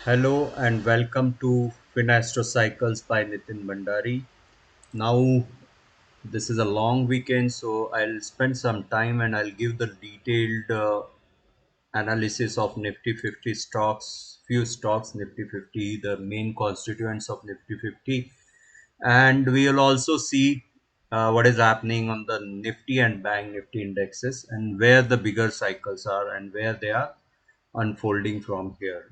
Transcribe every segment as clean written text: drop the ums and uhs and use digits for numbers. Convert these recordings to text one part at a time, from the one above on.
Hello and welcome to Finastro Cycles by Nitin Bhandari. Now, this is a long weekend, so I'll spend some time and I'll give the detailed analysis of Nifty 50 stocks, few stocks, Nifty 50, the main constituents of Nifty 50, and we will also see what is happening on the Nifty and Bank Nifty indexes and where the bigger cycles are and where they are unfolding from here.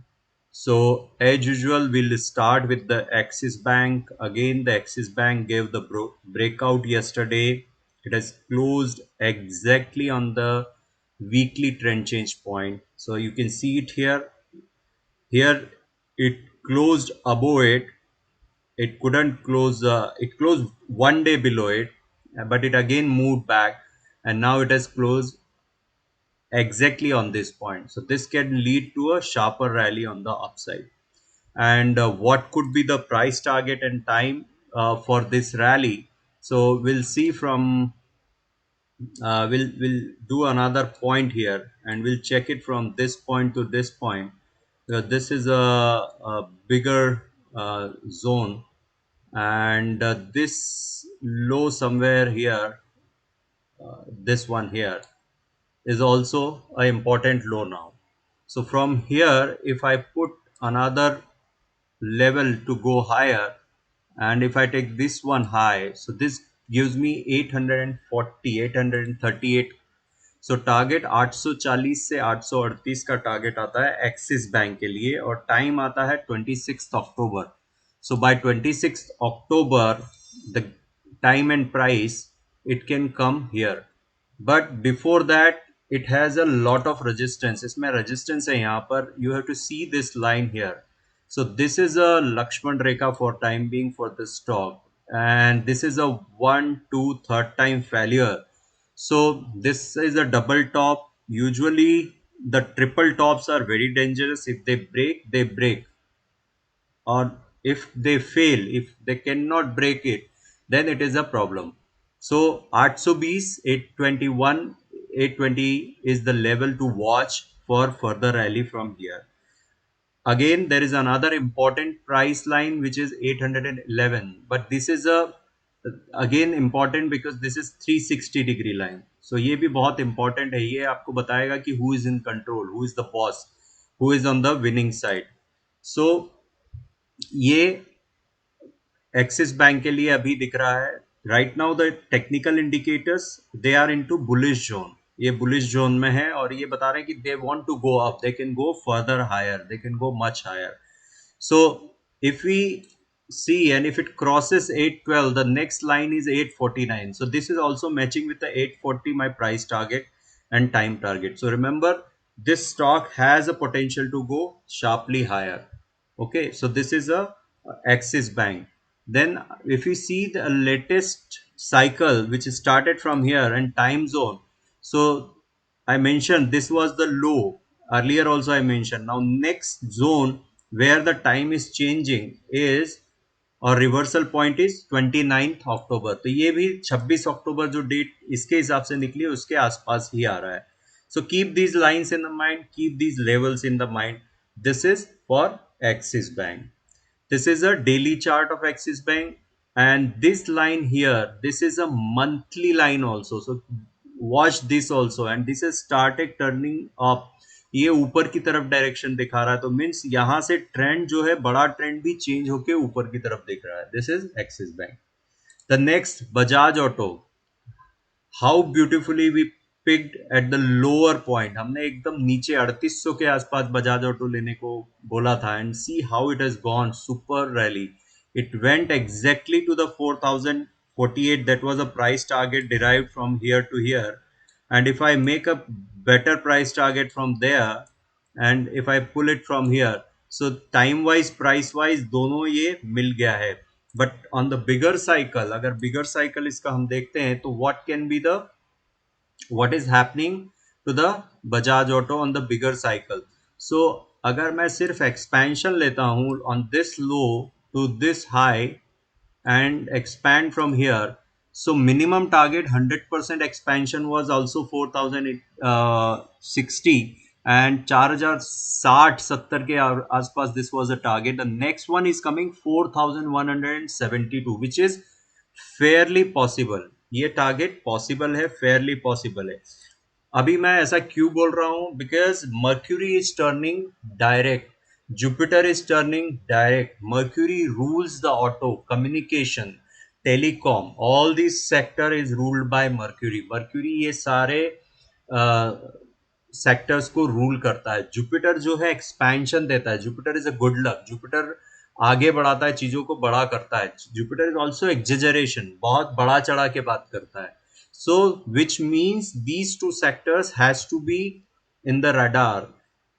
So as usual, we'll start with the Axis Bank. Again, the Axis Bank gave the breakout yesterday. It has closed exactly on the weekly trend change point. So you can see it here. Here it closed above it. It couldn't close. It closed one day below it, but it again moved back, and now it has closed exactly on this point. So this can lead to a sharper rally on the upside. And what could be the price target and time for this rally? So we'll see from we'll do another point here, and we'll check it from this point to this point. This is a bigger zone, and this low somewhere here, this one here, is also an important low now. So from here, if I put another level to go higher, and if I take this one high, so this gives me 840, 838. So target 840 से 838 का target आता है axis bank के लिए, और time आता है 26 October. So by 26 October the time and price it can come here, but before that it has a lot of resistance. इसमें रेजिस्टेंस है यहाँ पर. You have to see this line here. So this is a Lakshman Rekha for time being for the stock, and this is a 1, 2, third time failure. So this is a double top. Usually the triple tops are very dangerous. If they break, they break, or if they fail, if they cannot break it, then it is a problem. So 820, 821, 820 is the level to watch for further rally from here. Again, there is another important price line which is 811, but this is a again important because this is 360 degree line. So ये भी बहुत important है. ये आपको बताएगा कि who is in control, who is the boss, who is on the winning side. So ये Axis bank के लिए अभी दिख रहा है. Right now the technical indicators they are into bullish zone. ये बुलिश जोन में है और ये बता रहे हैं कि they want to go up, they can go further higher, they can go much higher. So if we see, and if it crosses 812, the next line is 849. So this is also matching with the 840, my price target and time target. So remember, this stock has a potential to go sharply higher. Okay, so this is a Axis Bank. Then if you see the latest cycle which started from here and time zone, so I mentioned this was the low earlier. Also I mentioned, now next zone where the time is changing is, और reversal point is 29 अक्टूबर. तो ये भी 26 अक्टूबर जो date इसके हिसाब से निकली है उसके आसपास ही आ रहा है. So keep these lines in the mind, keep these levels in the mind. This is for axis bank. This is a daily chart of Axis Bank, and this line here, this is a monthly line also. So watch this also, and this has started turning up. ये ऊपर की तरफ direction दिखा रहा है, तो means यहाँ से ट्रेंड जो है, बड़ा ट्रेंड भी चेंज होके ऊपर की तरफ दिख रहा है. This is Axis bank. The next Bajaj auto. How beautifully we picked at the lower point. हमने एकदम नीचे 3800 के आसपास बजाज ऑटो लेने को बोला था, and see how it has gone super rally. It went exactly to the 4048. That was a price target derived from here to here, and if I make a better price target from there, and if I pull it from here, so time wise, price wise, दोनों ये मिल गया है. But on the bigger cycle, अगर बिगर cycle इसका हम देखते हैं, तो what can be the, what is happening to the Bajaj Auto on the bigger cycle. So अगर मैं सिर्फ expansion लेता हूँ on this low to this high and expand from here, so minimum target 100% expansion was also 4060, and 4060-70 के आसपास this was a target. The next one is coming 4172, which is fairly possible. ये target possible है, fairly possible है. अभी मैं ऐसा क्यों बोल रहा हूं? Because mercury is turning direct, Jupiter is turning direct. Mercury rules the auto, communication, telecom, all this sector is ruled by mercury. Mercury ये सारे सेक्टर्स को रूल करता है. जुपिटर जो है एक्सपेंशन देता है. Jupiter is a good luck. Jupiter आगे बढ़ाता है, चीजों को बड़ा करता है. जुपिटर इज ऑल्सो एक्जेजरेशन, बहुत बड़ा चढ़ा के बात करता है. So, which means these two sectors has to be in the radar.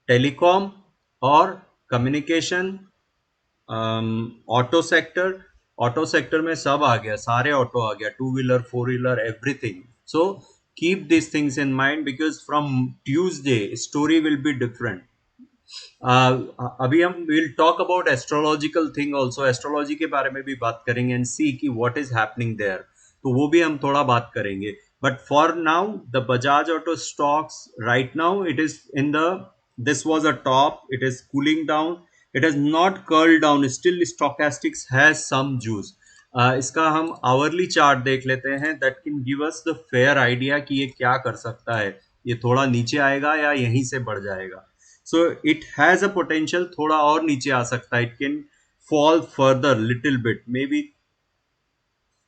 Telecom or communication, auto sector. Auto sector में सब आ गया, सारे ऑटो आ गया, two wheeler, four wheeler, everything. So keep these things in mind because from Tuesday story will be different. अभी हम will talk about astrological thing also. Astrology के बारे में भी बात करेंगे एंड सी कि व्हाट इज हैपनिंग देयर, तो वो भी हम थोड़ा बात करेंगे. But for now the Bajaj Auto stocks right now it is in the, this was a top, it is cooling down, it is not curl down, still stochastics has some juice. इसका हम hourly chart देख लेते हैं, that can give us the fair idea कि ये क्या कर सकता है. ये थोड़ा नीचे आएगा या यहीं से बढ़ जाएगा. So it has a potential थोड़ा और नीचे आ सकता है. It can fall further little bit, maybe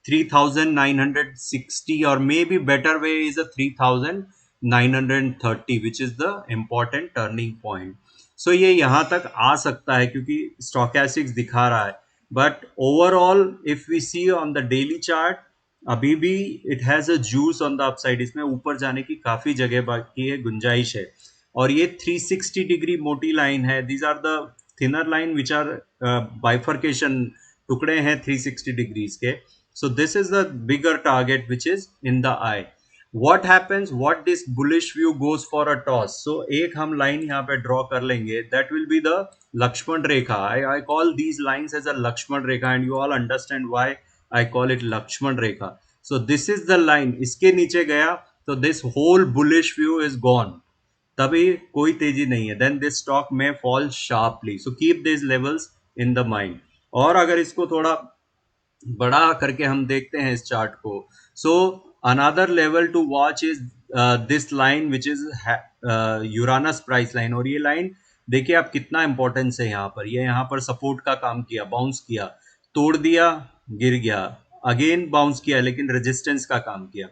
3960, or maybe better way is a 3930, which is the important turning point. So ये यहाँ तक आ सकता है क्योंकि stochastics दिखा रहा है. But overall if we see on the daily chart, अभी भी it has a juice on the upside. इसमें ऊपर जाने की काफी जगह बाकी है, गुंजाइश है. और ये 360 डिग्री मोटी लाइन है. These are the thinner line which are bifurcation, टुकड़े हैं 360 डिग्रीज के. So this is the bigger target which is in the eye. what happens, what this bullish view goes for a toss. So एक हम line यहाँ पे draw कर लेंगे, that will be the Lakshman Rekha. I call these lines as a Lakshman Rekha and you all understand why I call it Lakshman Rekha. So this is the line. इसके नीचे गया तो this whole bullish view is gone. तभी कोई तेजी नहीं है. Then this stock में fall sharply. So keep this levels in the mind. और अगर इसको थोड़ा बड़ा करके हम देखते हैं इस चार्ट को, so another level to watch is this line which is Uranus price line. और ये लाइन देखिए आप कितना इंपॉर्टेंस है यहाँ पर. ये यहाँ पर सपोर्ट का काम किया, बाउंस किया, तोड़ दिया, गिर गया, अगेन बाउंस किया, लेकिन रेजिस्टेंस का काम किया.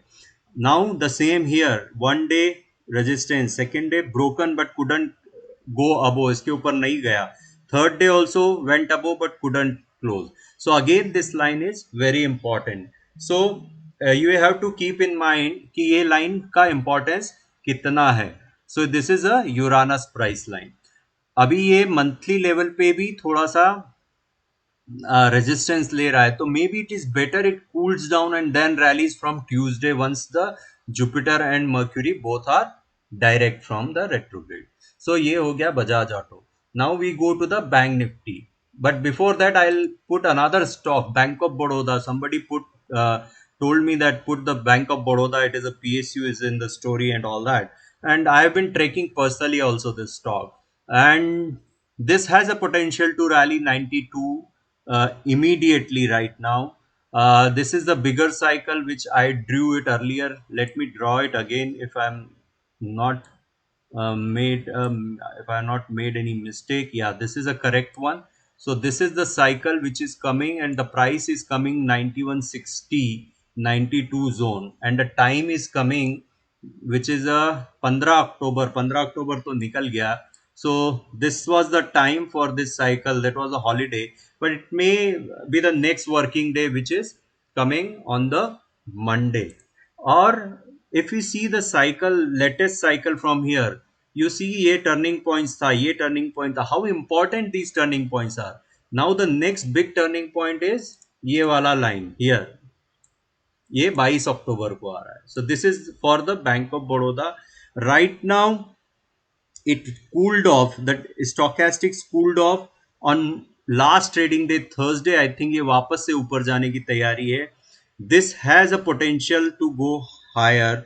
Now the same here, one day resistance, second day broken but couldn't go above, इसके ऊपर नहीं गया. Third day also went above but couldn't close. So again this line is very important. So you have to keep in mind कि ये line का importance कितना है. So this is a Uranus price line. अभी ये monthly level पे भी थोड़ा सा रेजिस्टेंस ले रहा है, तो maybe it is better it cools down and then rallies from Tuesday once the Jupiter and Mercury both are direct from the retrograde. सो ये हो गया Bajaj Auto. Now we go to the bank Nifty. But before that I will put another stock, bank of Baroda. somebody put told me that put the Bank of Baroda, it is a PSU is in the story and all that, and I have been tracking personally also this stock, and this has a potential to rally 92 immediately right now. This is the bigger cycle which I drew it earlier. Let me draw it again if I'm not if I have not made any mistake. Yeah, this is a correct one. So this is the cycle which is coming and the price is coming 9160 92 zone and the time is coming which is a 15 October. 15 October तो निकल गया. So this was the time for this cycle. That was a holiday, but it may be the next working day which is coming on the Monday. Or if you see the cycle, latest cycle from here, you see ये turning points था, ये turning point था. How important these turning points are. Now the next big turning point is ये वाला line here. ये 22 अक्टूबर को आ रहा है. So this is for the Bank of Baroda. Right now it cooled off, that stochastics cooled off on last trading day Thursday. I think ये वापस से ऊपर जाने की तैयारी है. This has a potential to go higher.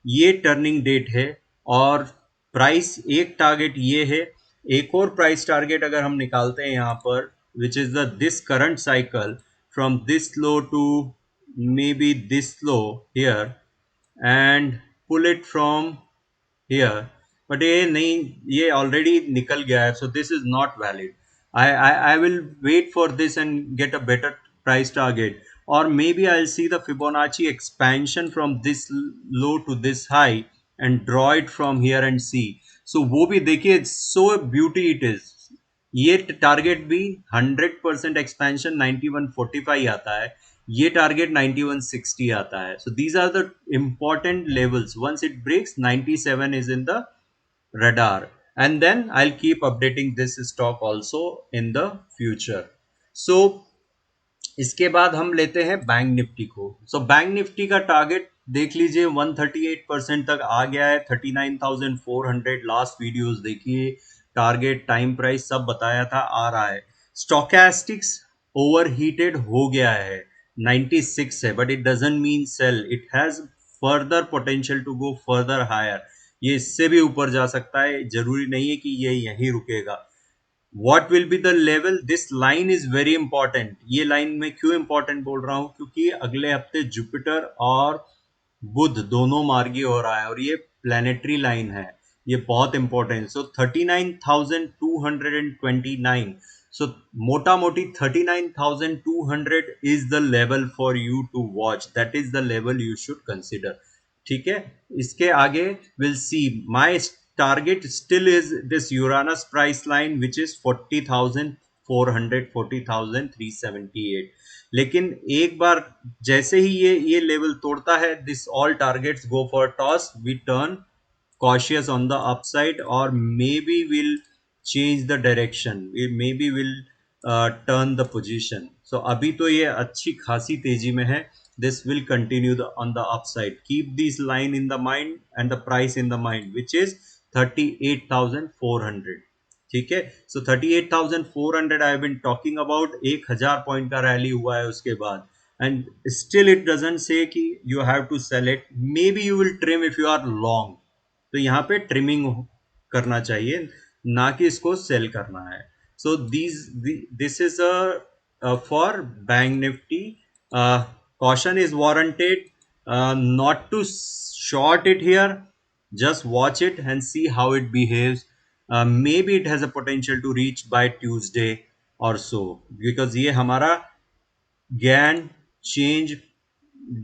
ये turning date है और प्राइस एक टारगेट ये है, एक और प्राइस टारगेट अगर हम निकालते हैं यहाँ पर, which is the this current cycle from this low to maybe this low here and pull it from here, but ये नहीं, ये already निकल गया है, so this is not valid. I will wait for this and get a better price target, or maybe I'll see the Fibonacci expansion from this low to this high and draw it from here and see. So वो भी देखिए, so beauty it is. ये target भी 100% expansion 9145 आता है, ये target 9160 आता है. So these are the important levels. Once it breaks 97 is in the radar, and then I'll keep updating this stock also in the future. So इसके बाद हम लेते हैं बैंक निफ्टी को. सो बैंक निफ्टी का target देख लीजिए, 138% तक आ गया है, 39,400. लास्ट वीडियोस देखिए, टारगेट टाइम प्राइस सब बताया था, आ रहा है. स्टोकेस्टिक्स ओवर हीटेड हो गया है, 96 है, but it doesn't mean sell. It has further potential to go further higher. ये इससे भी ऊपर जा सकता है, जरूरी नहीं है कि ये यहीं रुकेगा. What will be the level? This line is very important. ये लाइन में क्यों इंपॉर्टेंट बोल रहा हूं, क्योंकि अगले हफ्ते जुपिटर और बुध दोनों मार्गी हो रहा है और ये प्लैनेटरी लाइन है, ये बहुत इंपॉर्टेंट. सो 39,229. सो मोटा मोटी 39,200 is the level for you to watch. That is the level you should consider. ठीक है, इसके आगे will see. My target still is this Uranus price line which is 40,400, 40,378. लेकिन एक बार जैसे ही ये लेवल तोड़ता है, this all targets go for toss. We turn cautious on the upside, or maybe we'll change the direction. We maybe will turn the position. So अभी तो ये अच्छी खासी तेजी में है. This will continue on the upside. Keep this line in the mind and the price in the mind, which is 38,400. ठीक है, सो 38,400 I have been talking about. 1,000 point का रैली हुआ है उसके बाद, and still it doesn't say कि you have to sell it. Maybe you will trim if you are long. तो यहाँ पे ट्रिमिंग करना चाहिए, ना कि इसको सेल करना है. So this is for bank Nifty. Caution is warranted not to short it here. Just watch it and see how it behaves. Maybe it has a potential to reach by Tuesday or so, because ये हमारा gain change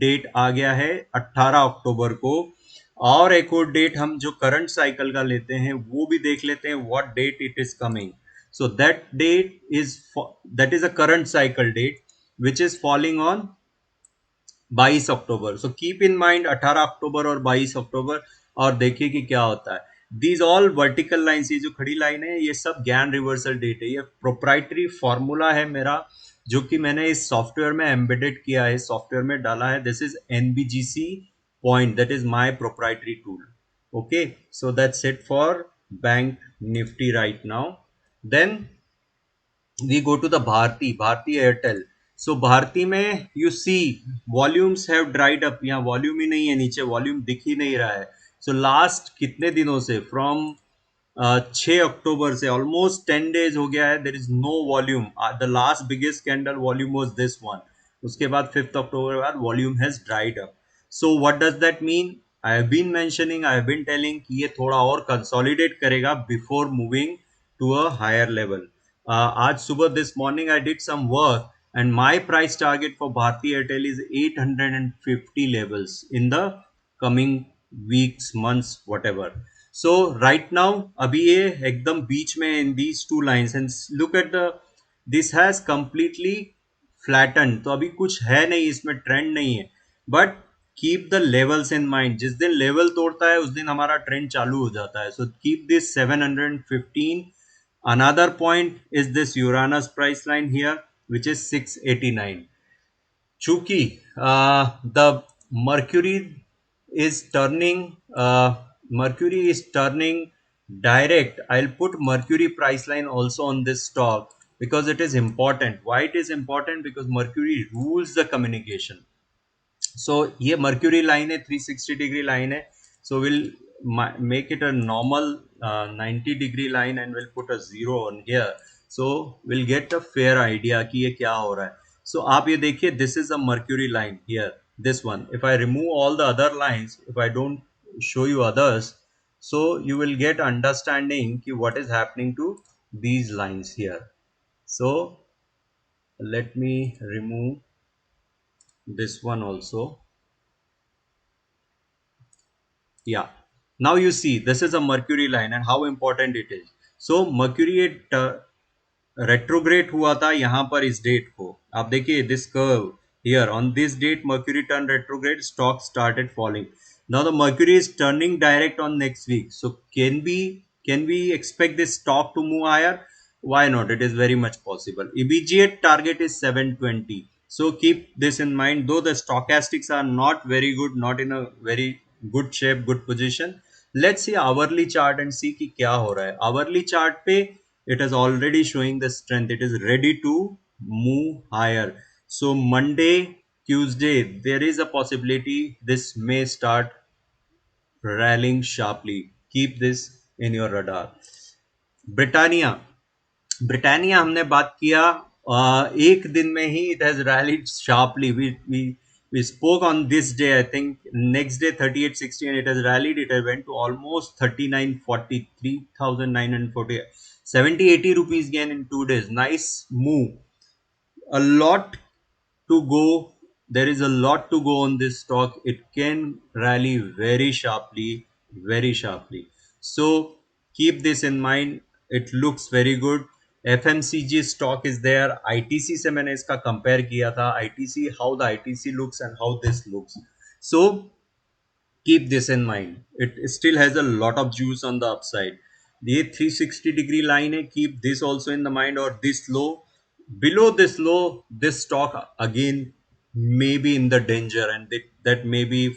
date आ गया है 18 अक्टूबर को. और एक और date हम जो करंट साइकिल का लेते हैं वो भी देख लेते हैं, what date it is coming. So that is a current cycle date which is falling on 22 October. So keep in mind 18 October और 22 अक्टूबर, और देखिए कि क्या होता है. दीज ऑल वर्टिकल लाइन्स, ये जो खड़ी लाइन है, ये सब ज्ञान रिवर्सल डेट है. ये प्रोप्राइटरी फॉर्मूला है मेरा, जो कि मैंने इस सॉफ्टवेयर में एम्बेडेड किया है, सॉफ्टवेयर में डाला है. This is NBGC point, that is my proprietary tool. Okay, so that's it for bank Nifty right now. Then we go to the Bharti Airtel. So Bharti में you see volumes have dried up. यहाँ volume ही नहीं है, नीचे volume दिख ही नहीं रहा है. So last कितने दिनों से, फ्रॉम 6 अक्टूबर से ऑलमोस्ट 10 डेज हो गया है, there is no volume. The last biggest candle volume was this one. उसके बाद 5 अक्टूबर के बाद volume has dried up. So what does that mean? I have been mentioning, I have been telling कि ये थोड़ा और कंसोलिडेट करेगा before moving to a higher level. आज सुबह this morning I did some work and my price target for Bharti Airtel is 850 levels in the coming weeks, months, whatever. So right now अभी ये एकदम बीच में in these two lines, and look at the, this has completely flattened. तो अभी कुछ है नहीं इसमें, ट्रेंड नहीं है, but keep the levels in mind. जिस दिन लेवल तोड़ता है उस दिन हमारा ट्रेंड चालू हो जाता है. So keep this 715. Another point is this Uranus price line here, which is 689. चूंकि the Mercury is turning, Mercury is turning direct. I'll put Mercury price line also on this stock because it is important. Why it is important? Because Mercury rules the communication. So ये Mercury line है, 360 degree line है. So we'll make it a normal 90-degree line and we'll put a zero on here, so we'll get a fair idea कि ये क्या हो रहा है. So आप ये देखिए, this is a mercury line here, this one. If I remove all the other lines, if I don't show you others, so you will get understanding कि what is happening to these lines here. So let me remove this one also. Yeah, now you see this is a mercury line and how important it is. So mercury retrograde हुआ था यहाँ पर इस date को. आप देखिए this curve here on this date Mercury turn retrograde, stock started falling. Now the Mercury is turning direct on next week, so can be expect this stock to move higher? Why not? It is very much possible. Immediate target is 720, so keep this in mind. Though the stochastics are not very good, not in a very good shape, good position, let's see hourly chart and see कि क्या हो रहा है. hourly chart पे it is already showing the strength. It is ready to move higher. So Monday, Tuesday, there is a possibility this may start rallying sharply. Keep this in your radar. Britannia, Britannia हमने बात किया, एक दिन में ही it has rallied sharply. We spoke on this day, I think next day 3860, and it has rallied. It has went to almost 3940, 3940, 70 80 rupees gain in 2 days. Nice move. A lot to go. There is a lot to go on this stock. It can rally very sharply, very sharply. So keep this in mind. It looks very good. FMCG stock is there. ITC से मैंने इसका compare किया था. ITC, how the ITC looks and how this looks. So keep this in mind. It still has a lot of juice on the upside. The 360-degree line है, keep this also in the mind. Or this low, below this low, this stock again may be in the danger, and that may be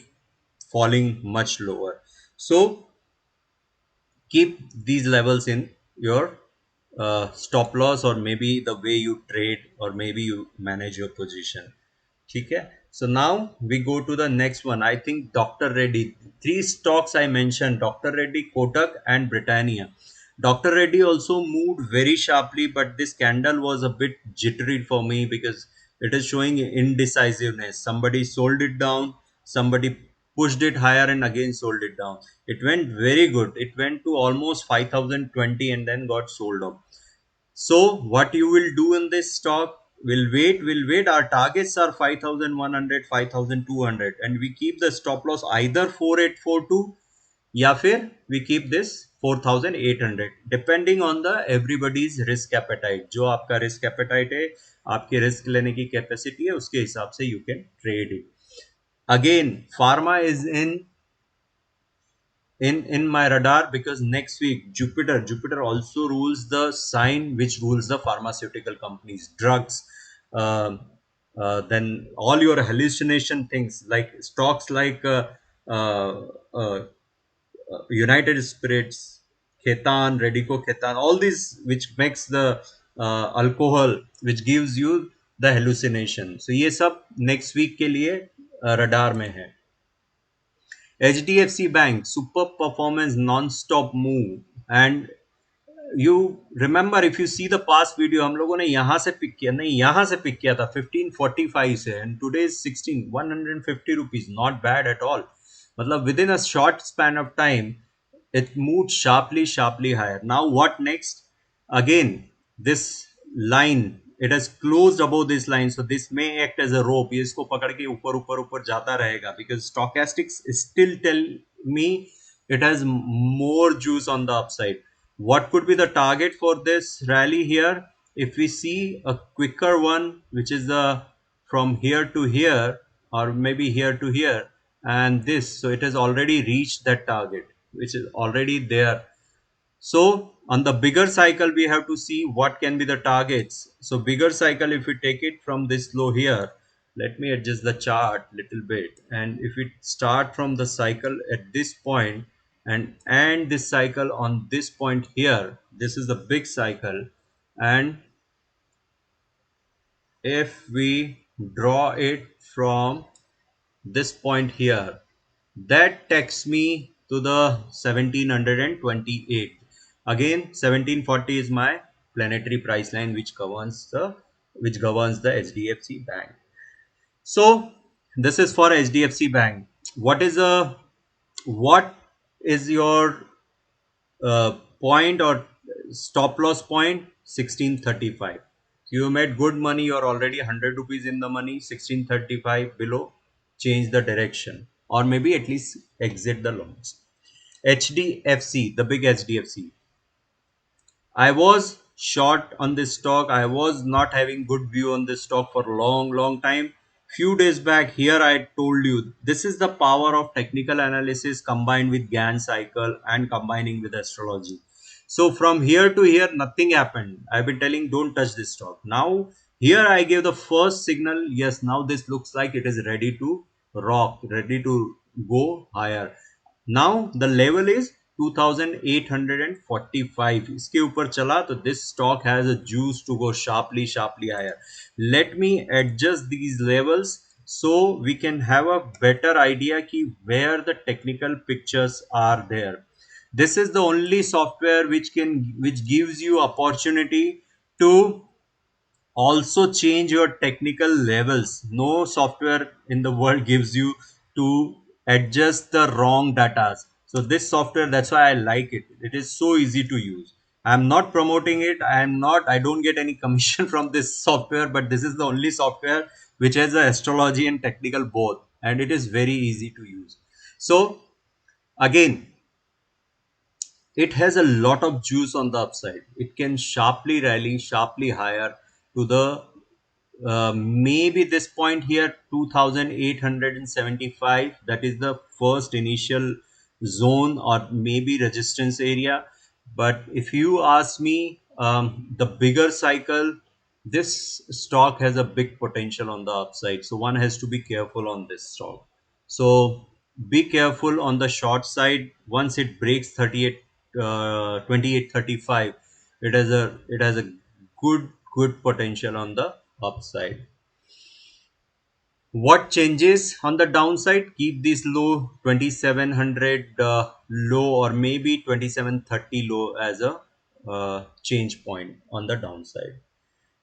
falling much lower. So keep these levels in your stop loss, or maybe the way you trade, or maybe you manage your position. ठीक है. So now we go to the next one. I think Dr. Reddy. Three stocks I mentioned: Dr. Reddy, Kotak, and Britannia. Dr. Reddy also moved very sharply, but this candle was a bit jittery for me because it is showing indecisiveness. Somebody sold it down, somebody pushed it higher and again sold it down. It went very good. It went to almost 5020 and then got sold off. So what you will do in this stock? We'll wait. Our targets are 5100, 5200, and we keep the stop loss either 4842, या फिर we keep this 4800, depending on the everybody's risk appetite. जो आपका risk appetite है, आपके risk लेने की capacity है, उसके हिसाब से you can trade it. Again, pharma is in my radar because next week Jupiter also rules the sign which rules the pharmaceutical companies, drugs, uh, then all your hallucination things like stocks like uh, uh, United Spirits, Ketan, Redico Ketan, all these which makes the alcohol which gives you the hallucination. So ये सब next week के लिए radar में है. HDFC Bank, super performance, non-stop move. And you remember, if you see the past video, हम लोगों ने यहाँ से पिक किया, नहीं यहाँ से पिक किया था 1545 से, and today is 150 rupees, not bad at all. मतलब within a short span of time, it moved sharply higher. Now what next? Again, this line, it has closed above this line, so this may act as a rope. ये इसको पकड़ के ऊपर ऊपर ऊपर जाता रहेगा because stochastics still tell me it has more juice on the upside. What could be the target for this rally here? If we see a quicker one, which is the from here to here, or maybe here to here, and this, so it has already reached that target, which is already there. So on the bigger cycle, we have to see what can be the targets. So bigger cycle, if we take it from this low here, let me adjust the chart little bit. And if we start from the cycle at this point and end this cycle on this point here, this is the big cycle. And if we draw it from this point here, that takes me to the 1728. Again, 1740 is my planetary price line which governs the HDFC Bank. So this is for HDFC Bank. What is your point or stop loss point? 1635. You made good money. You're already 100 rupees in the money. 1635 below, change the direction or maybe at least exit the loans. HDFC, the big HDFC. I was short on this stock. I was not having good view on this stock for a long time. Few days back here I told you this is the power of technical analysis combined with Gann cycle and combining with astrology. So from here to here nothing happened. I've been telling don't touch this stock. Now here I gave the first signal. Yes, now this looks like it is ready to rock, ready to go higher. Now the level is 2845. इसके ऊपर चला तो this stock has a juice to go sharply higher. Let me adjust these levels so we can have a better idea ki where the technical pictures are there. This is the only software which gives you opportunity to also change your technical levels. No software in the world gives you to adjust the wrong data. So this software, that's why I like it. It is so easy to use. I'm not promoting it. I don't get any commission from this software, but this is the only software which has the astrology and technical both, and it is very easy to use. So again, it has a lot of juice on the upside. It can sharply rally, sharply higher to the maybe this point here 2875. That is the first initial zone or maybe resistance area. But if you ask me, the bigger cycle, this stock has a big potential on the upside, so one has to be careful on this stock. So be careful on the short side. Once it breaks 38 2835, it has a good potential on the upside. What changes on the downside? Keep this low 2700 low or maybe 2730 low as a change point on the downside.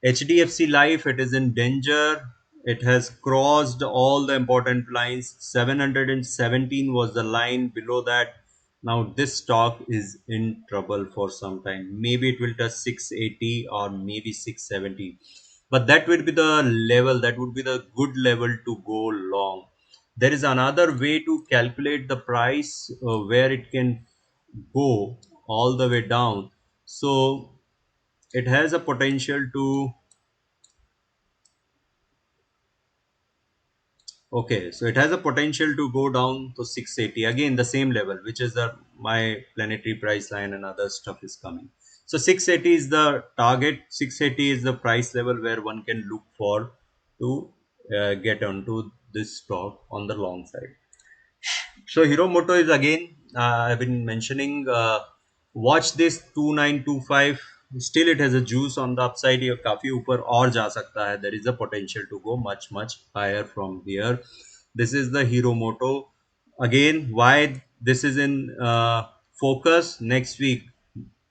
HDFC Life, it is in danger. It has crossed all the important lines. 717 was the line below that. Now this stock is in trouble for some time. Maybe it will touch 680 or maybe 670. But that would be the level, that would be the good level to go long. There is another way to calculate the price where it can go all the way down. So it has a potential to. Okay, so it has a potential to go down to 680. Again, the same level, which is the my planetary price line and other stuff is coming. So 680 is the target. 680 is the price level where one can look for to get onto this stock on the long side. So Hero Moto is again, I've been mentioning, watch this 2925. Still it has a juice on the upside. ये काफी ऊपर और जा सकता है. There is a potential to go much higher from here. This is the Hero Moto. Again, why this is in focus next week?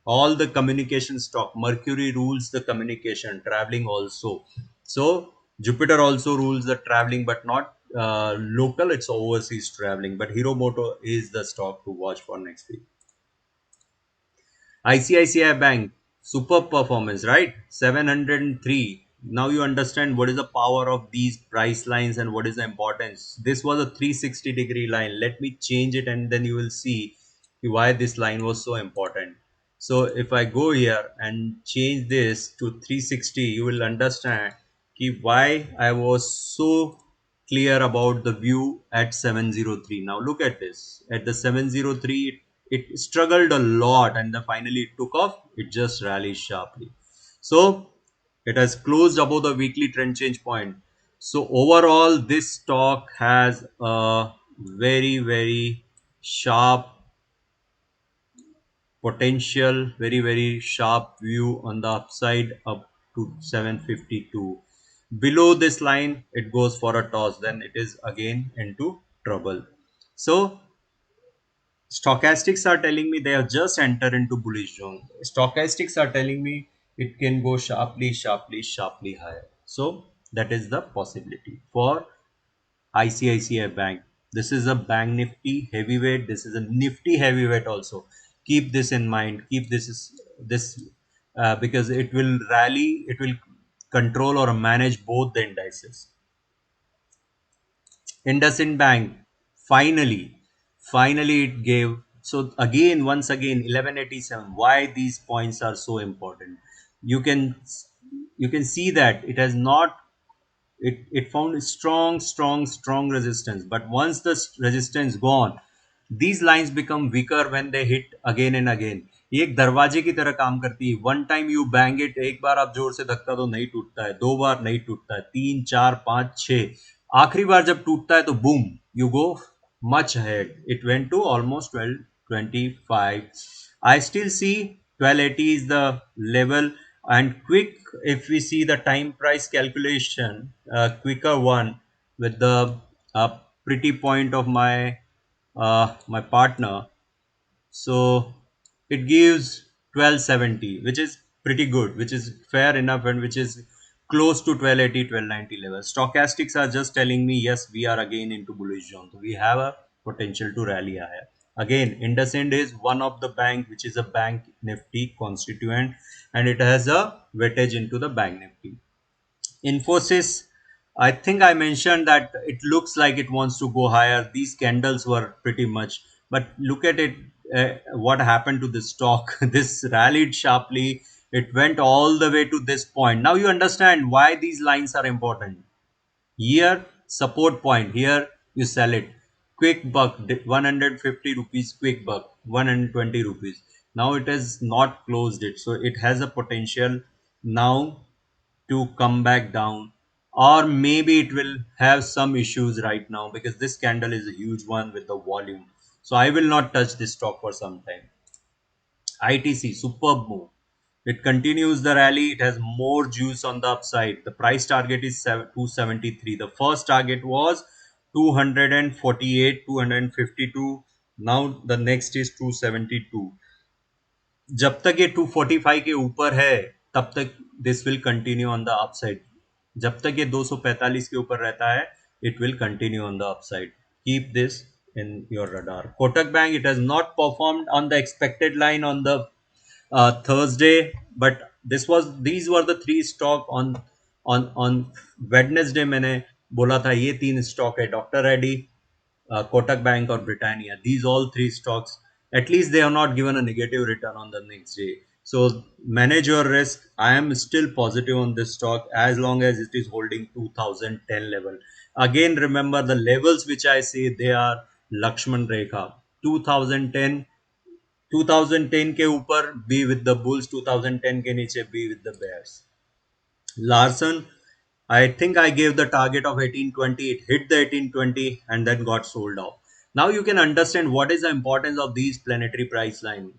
All the communication stock, Mercury rules the communication, traveling also. So Jupiter also rules the traveling, but not local, it's overseas traveling. But Hero Moto is the stock to watch for next week. ICICI Bank, superb performance, right? 703. Now you understand what is the power of these price lines and what is the importance. This was a 360-degree line. Let me change it and then you will see why this line was so important. So if I go here and change this to 360, you will understand why I was so clear about the view at 703. Now look at this. At the 703, it struggled a lot and then finally it took off. It just rallied sharply. So it has closed above the weekly trend change point. So overall, this stock has a very sharp potential, very sharp view on the upside up to 752. Below this line, it goes for a toss, then it is again into trouble. So Stochastics are telling me they have just entered into bullish zone. Stochastics are telling me it can go sharply, sharply, sharply higher. So that is the possibility for ICICI Bank. This is a bank nifty heavyweight. This is a nifty heavyweight also. Keep this in mind. Keep this because it will rally. It will control or manage both the indices. IndusInd Bank finally, finally it gave. So again, once again, 1187. Why these points are so important? You can you can see that it has not it found strong resistance, but once the resistance gone, these lines become weaker when they hit again and again. ये एक दरवाजे की तरह काम करती है. One time you bang it, एक बार आप जोर से धक्का दो नहीं टूटता है, दो बार नहीं टूटता है, तीन चार पांच छह, आखिरी बार जब टूटता है तो boom, you go much ahead. It went to almost 1225. I still see 1280 is the level, and quick, if we see the time price calculation, quicker one with the pretty point of my partner, so it gives 1270, which is pretty good, which is fair enough, and which is close to 1280, 1290 level. Stochastics are just telling me, yes, we are again into bullish zone. So we have a potential to rally higher. Again, IndusInd is one of the bank, which is a bank nifty constituent, and it has a weightage into the bank nifty. Infosys, I think I mentioned that it looks like it wants to go higher. These candles were pretty much, but look at it. What happened to the stock? This rallied sharply. It went all the way to this point. Now you understand why these lines are important. Here, support point. Here, you sell it. Quick buck, 150 rupees, quick buck, 120 rupees. Now it has not closed it. So it has a potential now to come back down, or maybe it will have some issues right now because this candle is a huge one with the volume. So I will not touch this stock for some time. ITC, superb move. It continues the rally. It has more juice on the upside. The price target is 273. The first target was 248, 252. Now the next is 272. जब तक ये 245 के ऊपर है तब तक this will continue on the upside. जब तक ये 245 के ऊपर रहता है it will continue on the upside. Keep this in your radar. Kotak Bank, it has not performed on the expected line on the Thursday, but these were the three stock on Wednesday. मैंने बोला था ये तीन stock है, doctor Reddy, Kotak Bank or Britannia. These all three stocks, at least they have not given a negative return on the next day. So manage your risk. I am still positive on this stock as long as it is holding 2010 level. Again, remember the levels which I say, they are Lakshman Rekha. 2010 2010 के ऊपर be with the bulls, 2010 के नीचे be with the bears. Larson, I think I gave the target of 1820. It hit the 1820 and then got sold off. Now you can understand what is the importance of these planetary price line.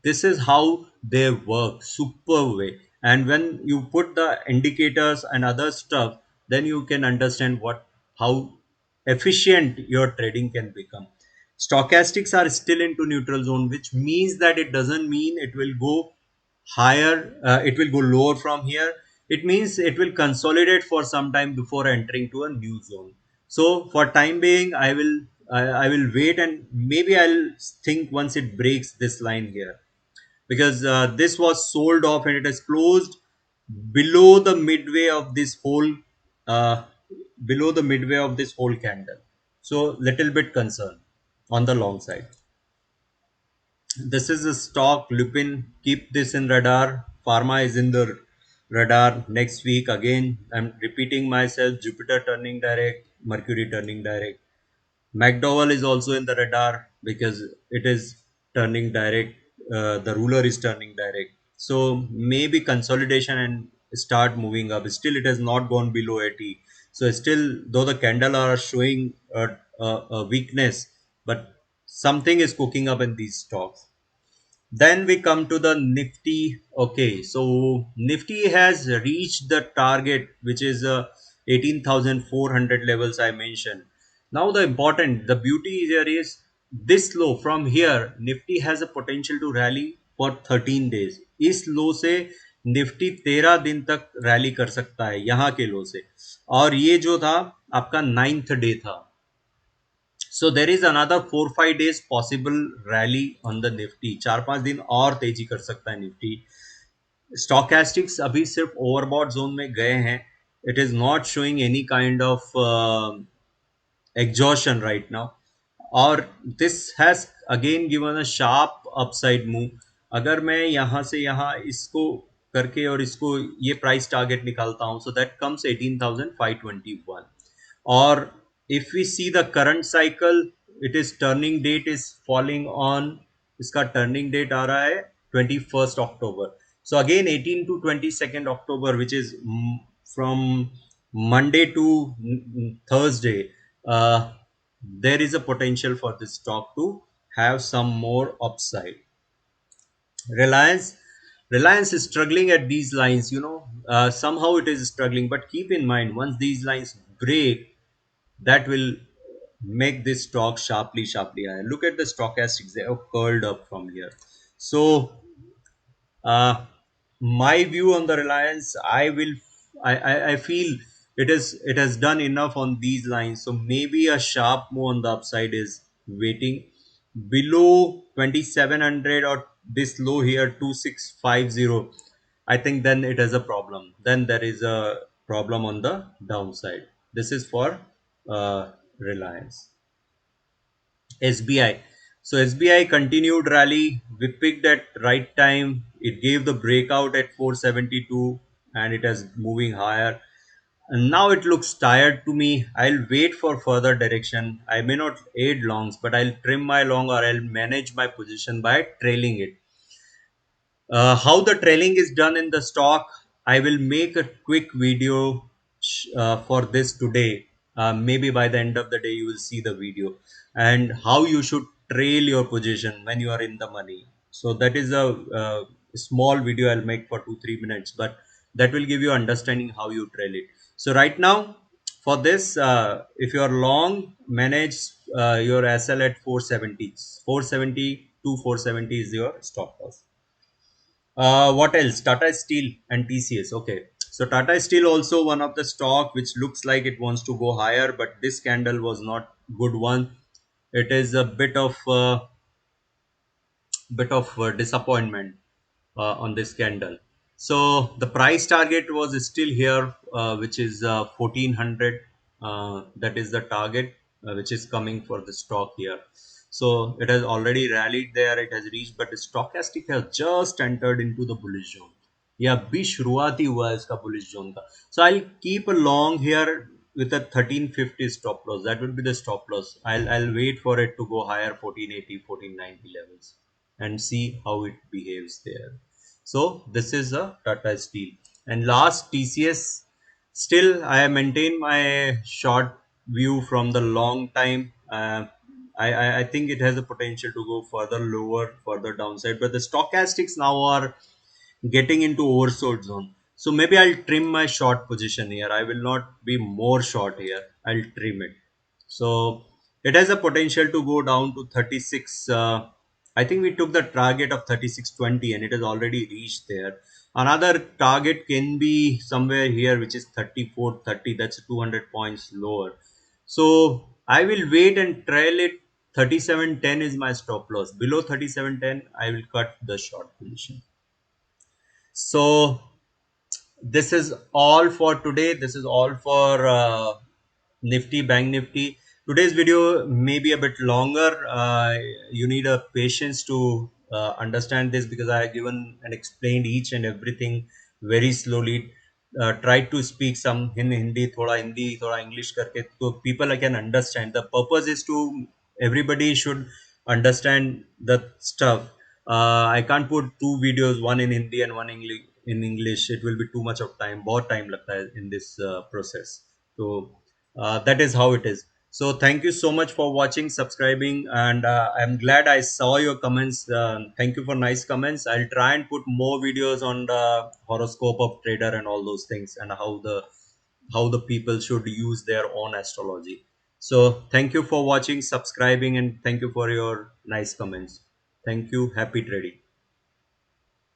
This is how they work, super way. And when you put the indicators and other stuff, then you can understand how efficient your trading can become. Stochastics are still into neutral zone, which means that it doesn't mean it will go higher, it will go lower from here. It means it will consolidate for some time before entering to a new zone. So for time being, I will wait, and maybe I'll think once it breaks this line here, because this was sold off and it has closed below the midway of this whole uh, candle. So little bit concern on the long side. This is a stock, Lupin. Keep this in radar. Pharma is in the radar. Next week again, I'm repeating myself. Jupiter turning direct, Mercury turning direct. McDowell is also in the radar because it is turning direct. The ruler is turning direct. So maybe consolidation and start moving up. Still, it has not gone below 80. So still, though the candle are showing a weakness, but something is cooking up in these stocks. Then we come to the Nifty. Okay, so Nifty has reached the target, which is 18,400 levels I mentioned. Now the beauty here is this low from here, Nifty has a potential to rally for 13 days. इस लो से Nifty 13 दिन तक rally कर सकता है यहाँ के लो से, और ये जो था आपका 9th डे था. So there is another 4-5 days possible rally on the Nifty. 4-5 दिन और तेजी कर सकता है निफ्टी. स्टॉकेस्टिक्स अभी सिर्फ ओवरबॉट जोन में गए हैं. It is not showing any kind of exhaustion right now, और this has again given a sharp upside move. अगर मैं यहाँ से यहाँ इसको करके और इसको ये प्राइस टारगेट निकालता हूँ, so that comes 18,521. और if we see the current cycle, it is turning date is falling on, इसका टर्निंग डेट आ रहा है 21st October. So again 18 to 22nd October, which is from Monday to Thursday, there is a potential for this stock to have some more upside. Reliance, Reliance is struggling at these lines, somehow it is struggling, but keep in mind, once these lines break, that will make this stock sharply higher. Look at the stochastics, they have curled up from here. So my view on the Reliance, I feel it has done enough on these lines. So maybe a sharp move on the upside is waiting below 2700, or this low here 2650. I think then it has a problem. Then there is a problem on the downside. This is for Reliance. SBI. So SBI continued rally. We picked at right time. It gave the breakout at 472 and it is moving higher. And now it looks tired to me. I'll wait for further direction. I may not aid longs, but I'll trim my long, or I'll manage my position by trailing it. How the trailing is done in the stock, I will make a quick video for this today. Maybe by the end of the day you will see the video, and how you should trail your position when you are in the money. So that is a small video I'll make for 2-3 minutes, but that will give you understanding how you trail it. So right now for this, if you are long, manage your SL at 470. 470 to 470 is your stop loss. What else? Tata Steel and TCS. Okay. So Tata Steel also one of the stock which looks like it wants to go higher, but this candle was not good one. It is a bit of disappointment on this candle. So the price target was still here, which is 1400. That is the target which is coming for the stock here. So it has already rallied there. It has reached, but the stochastic has just entered into the bullish zone. या अभी शुरुआत ही हुआ है इसका bullish zone का. So I'll keep a long here with a 1350 stop loss. That will be the stop loss. I'll wait for it to go higher, 1480, 1490 levels, and see how it behaves there. So this is a Tata Steel. And last, TCS. Still I maintain my short view from the long time. I think it has a potential to go further lower, further downside, but the stochastics now are getting into oversold zone. So maybe I'll trim my short position here. I will not be more short here. I'll trim it. So it has a potential to go down to 36. I think we took the target of 3620 and it has already reached there. Another target can be somewhere here, which is 3430. That's 200 points lower. So I will wait and trail it. 3710 is my stop loss. Below 3710, I will cut the short position. So this is all for today. This is all for Nifty, Bank Nifty. Today's video may be a bit longer. You need a patience to understand this, because I have given and explained each and everything very slowly. Tried to speak some in Hindi, thoda English करके, so people can understand. The purpose is to everybody should understand the stuff. I can't put two videos, one in Hindi and one in English. It will be too much of time. बहुत time लगता है in this process. So that is how it is. So thank you so much for watching, subscribing, and I'm glad I saw your comments. Thank you for nice comments. I'll try and put more videos on the horoscope of trader and all those things, and how the people should use their own astrology. So thank you for watching, subscribing, and thank you for your nice comments. Thank you. Happy trading.